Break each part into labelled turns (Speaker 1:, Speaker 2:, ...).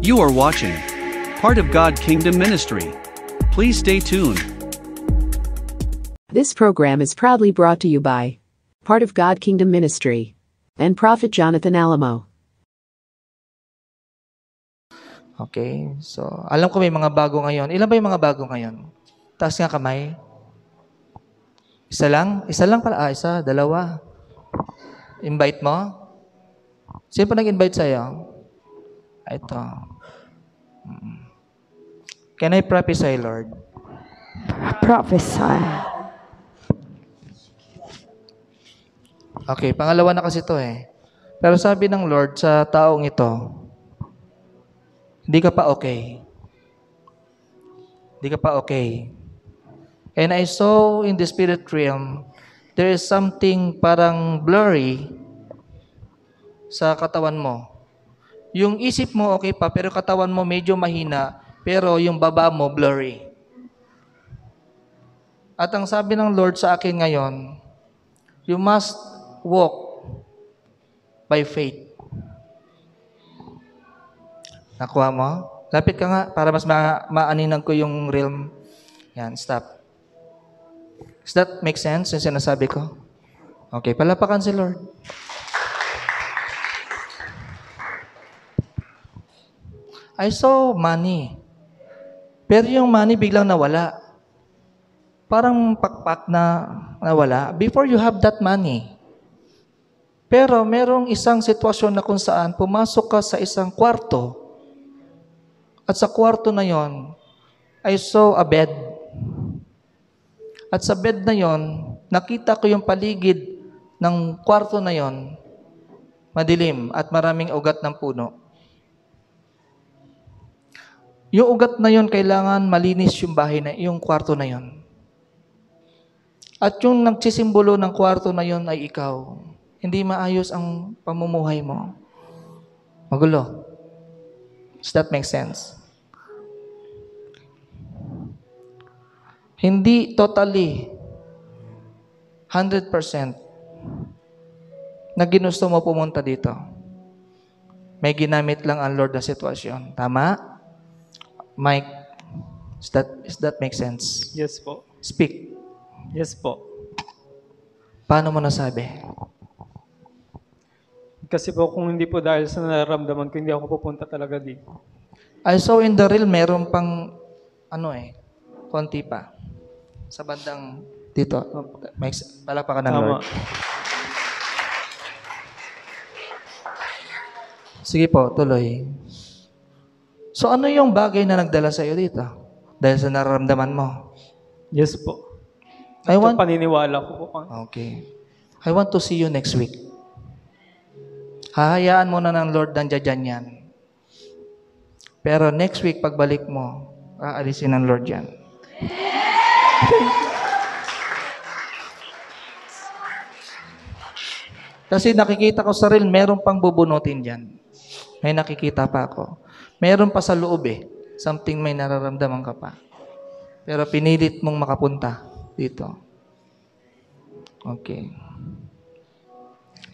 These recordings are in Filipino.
Speaker 1: You are watching Part of God Kingdom Ministry. Please stay tuned.
Speaker 2: This program is proudly brought to you by Part of God Kingdom Ministry and Prophet Jonathan Alamo.
Speaker 3: Okay, so alam ko may mga bago ngayon. Ilan ba yung mga bago ngayon? Taas nga kamay. Isa lang? Isa lang pala. Isa, dalawa. Invite mo? Sino pa nag-invite sa'yo? Ito. Can I prophesy, Lord?
Speaker 4: Prophesy.
Speaker 3: Okay, pangalawa na kasi ito eh. Pero sabi ng Lord sa taong ito, hindi ka pa okay. Hindi ka pa okay. And I saw in the spirit realm, there is something parang blurry sa katawan mo. Yung isip mo okay pa, pero katawan mo medyo mahina, pero yung baba mo blurry. At ang sabi ng Lord sa akin ngayon, you must walk by faith. Nakuha mo? Lapit ka nga para mas maaninag ko yung realm. Yan, stop. Does that make sense yung sinasabi ko? Okay, palapakan si Lord. I saw money. Pero yung money biglang nawala. Parang pakpak na nawala. Before you have that money. Pero merong isang sitwasyon na kung saan pumasok ka sa isang kwarto. At sa kwarto na yon, I saw a bed. At sa bed na yon, nakita ko yung paligid ng kwarto na yon, madilim at maraming ugat ng puno. Yung ugat na yon, kailangan malinis yung bahay na, yung kwarto na yon. At yung nagsisimbolo ng kwarto na yon ay ikaw. Hindi maayos ang pamumuhay mo. Magulo. Does that make sense? Hindi totally 100% na ginusto mo pumunta dito. May ginamit lang ang Lord na sitwasyon. Tama? Mike, does that make sense?
Speaker 5: Yes po.
Speaker 3: Speak.
Speaker 5: Yes po.
Speaker 3: Paano mo nasabi?
Speaker 5: Kasi po kung hindi po dahil sa nararamdaman ko, hindi ako pupunta talaga dito.
Speaker 3: I saw in the real, meron pang, konti pa. Sa bandang dito. Palakpakan ng Lord. Sige po, tuloy. So ano yung bagay na nagdala sa iyo dito? Dahil sa nararamdaman mo?
Speaker 5: Yes po. Paniniwala ko po.
Speaker 3: Okay. I want to see you next week. Hahayaan mo na ng Lord nandiyan yan. Pero next week, pagbalik mo, aalisin ng Lord yan. Kasi nakikita ko sa real, meron pang bubunutin dyan. May nakikita pa ako. Meron pa sa loob eh. Something may nararamdaman ka pa. Pero pinilit mong makapunta dito. Okay.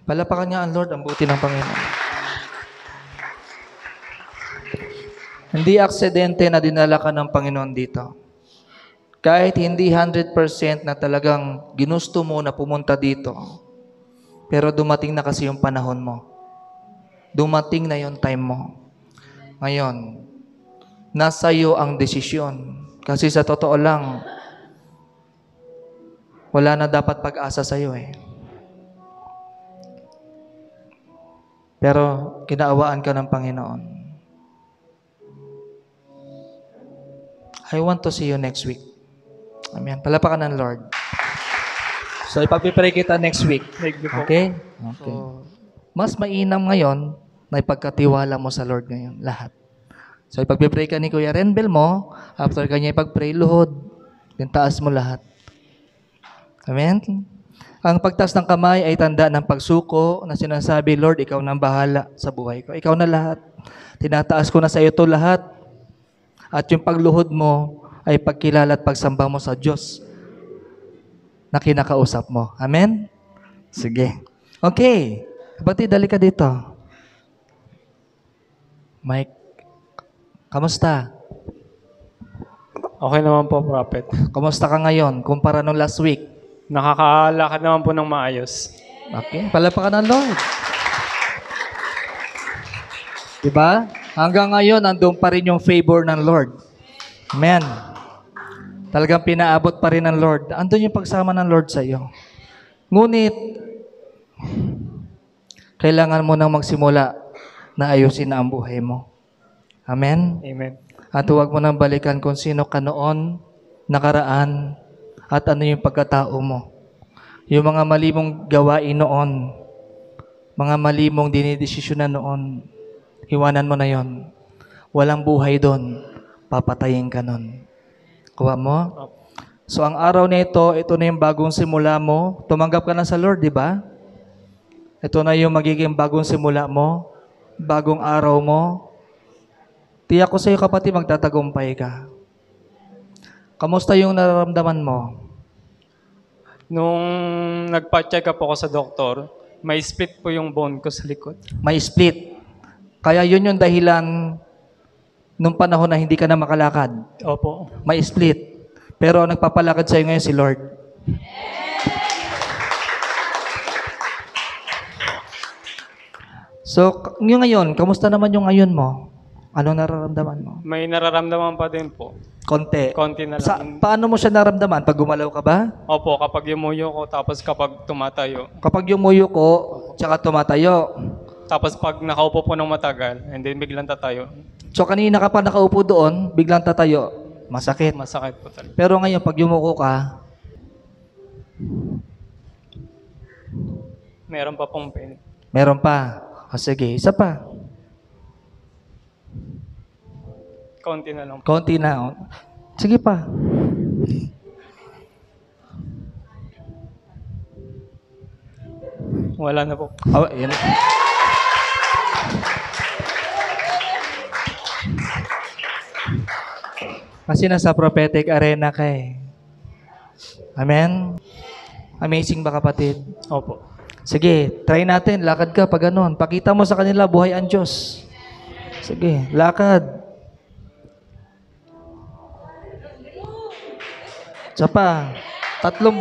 Speaker 3: Palapakan niya ang Lord, ang buti ng Panginoon. Hindi aksidente na dinala ka ng Panginoon dito. Kahit hindi 100% na talagang ginusto mo na pumunta dito, pero dumating na kasi yung panahon mo. Dumating na yung time mo. Ngayon, nasa iyo ang desisyon. Kasi sa totoo lang, wala na dapat pag-asa sa iyo eh. Pero kinaawaan ka ng Panginoon. I want to see you next week. Amen. Palapakan ng Lord. So, ipagpipray kita next week. Okay? Okay. Mas mainam ngayon na ipagkatiwala mo sa Lord ngayon. Lahat. So, ipagpipray ka ni Kuya Renbel mo. After kanya ipagpray, luhod. Then taas mo lahat. Amen? Ang pagtaas ng kamay ay tanda ng pagsuko na sinasabi, Lord, ikaw nang bahala sa buhay ko. Ikaw na lahat. Tinataas ko na sa iyo ito lahat. At yung pagluhod mo ay pagkilala at pagsamba mo sa Diyos na kinakausap mo. Amen? Sige. Okay. Kapatid, dali ka dito. Mike, Kamusta?
Speaker 5: Okay naman po, Prophet.
Speaker 3: Kamusta ka ngayon kumpara nung last week?
Speaker 5: Nakakalakad naman po ng maayos.
Speaker 3: Okay, palapakan ng Lord. Diba? Hanggang ngayon, nandun pa rin yung favor ng Lord. Amen. Talagang pinaabot pa rin ng Lord. Andun yung pagsama ng Lord sa iyo. Ngunit, kailangan mo nang magsimula na ayusin ang buhay mo. Amen?
Speaker 5: Amen.
Speaker 3: At huwag mo nang balikan kung sino ka noon, nakaraan, at ano yung pagkatao mo. Yung mga mali mong gawain noon, mga mali mong dinidesisyonan noon, iwanan mo na yon. Walang buhay doon. Papatayin ka nun. Kuha mo? So, ang araw na ito na yung bagong simula mo. Tumanggap ka na sa Lord, di ba? Ito na yung magiging bagong simula mo, bagong araw mo. Tiyak ko sa iyo, kapatid, magtatagumpay ka. Kamusta yung nararamdaman mo?
Speaker 5: Nung nagpa-check up ako sa doktor, may split po yung bone ko sa likod.
Speaker 3: May split. Kaya yun yung dahilan nung panahon na hindi ka na makalakad.
Speaker 5: Opo.
Speaker 3: May split. Pero ang nagpapalakad sa'yo ngayon si Lord. So, yung ngayon, kamusta naman yung ngayon mo? Anong nararamdaman mo?
Speaker 5: May nararamdaman pa din po.
Speaker 3: Konti.
Speaker 5: Konti na lang.
Speaker 3: Paano mo siya naramdaman? Pag gumalaw ka ba?
Speaker 5: Opo, kapag yumuyo ko, tapos kapag tumatayo.
Speaker 3: Kapag yumuyo ko, tsaka tumatayo.
Speaker 5: Tapos pag nakaupo po ng matagal, and then biglang tatayo,
Speaker 3: So, kanina ka pa nakaupo doon, biglang tatayo. Masakit.
Speaker 5: masakit po talaga.
Speaker 3: Pero ngayon, pag yumuko ka,
Speaker 5: Meron pa pong pain.
Speaker 3: meron pa. O sige, isa pa.
Speaker 5: Konti na lang.
Speaker 3: Konti na. Sige pa.
Speaker 5: Wala na po.
Speaker 3: Oh, yan. Kasi nasa prophetic arena ka eh. Amen? Amazing ba kapatid?
Speaker 5: Opo.
Speaker 3: Sige, try natin. Lakad ka pag ganun. Pakita mo sa kanila, buhay ang Diyos. Sige, lakad. Isa pa. Tatlong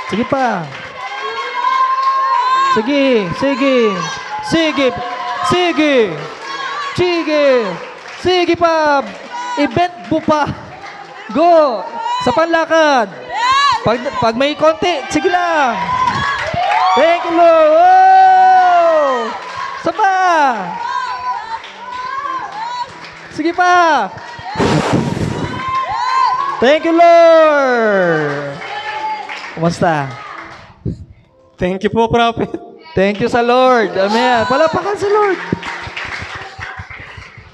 Speaker 3: Sige pa. Sige, sige. Sige. Sige. Sige. Sige pa. I-bend mo pa. Go. Sa panlakad. Pag may konti, sige lang. Thank you, Lord. Oh! Sa pa. Sige pa. Thank you, Lord. Kumusta?
Speaker 5: Thank you po, Prophet.
Speaker 3: Thank you sa Lord. Amen. Palapakan sa Lord.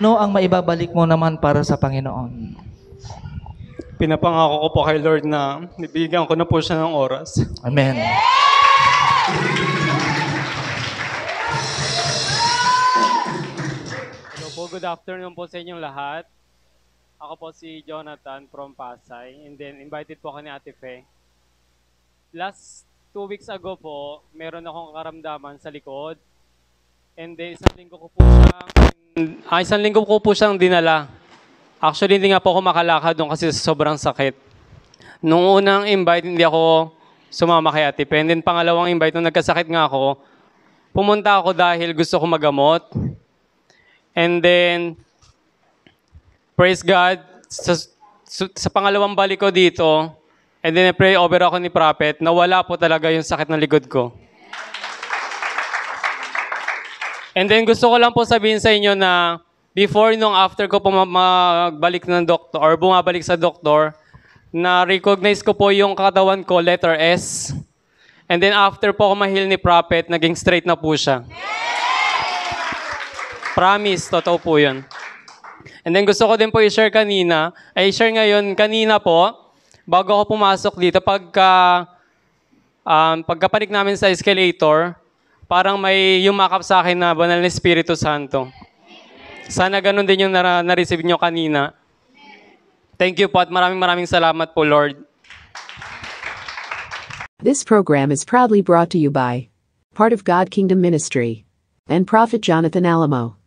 Speaker 3: No, ang maibabalik mo naman para sa Panginoon.
Speaker 5: Pinapangako ko po kay Lord na nibigyan ko na po siya ng oras.
Speaker 3: Amen.
Speaker 5: Hello po, good afternoon po sa inyong lahat. Ako po si Jonathan from Pasay, and then invited po ako ni Ate Fe. Last 2 weeks ago po, meron akong karamdaman sa likod. And then isang linggo ko po siyang dinala. Actually, hindi nga po ako makalakad doon kasi sobrang sakit. Nung unang invite, hindi ako sumama kay Ate Fe. And then pangalawang invite, nung nagkasakit nga ako, pumunta ako dahil gusto ko magamot. And then, praise God, sa pangalawang balik ko dito, and then pray over ako ni Prophet, nawala po talaga yung sakit ng likod ko. And then gusto ko lang po sabihin sa inyo na before nung after ko po magbalik ng doktor or bumabalik sa doktor, na-recognize ko po yung katawan ko, letter S. And then after po ako ma-heal ni Prophet, naging straight na po siya. Promise, totoo po yun. And then gusto ko din po i-share kanina po, bago ako pumasok dito, pagkapanik namin sa escalator, parang may yumakap sa akin na banal na Espiritu Santo. Sana ganun din yung na-receive nyo kanina. Thank you po at maraming salamat po, Lord.
Speaker 2: This program is proudly brought to you by part of God Kingdom Ministry, and Prophet Jonathan Alamo.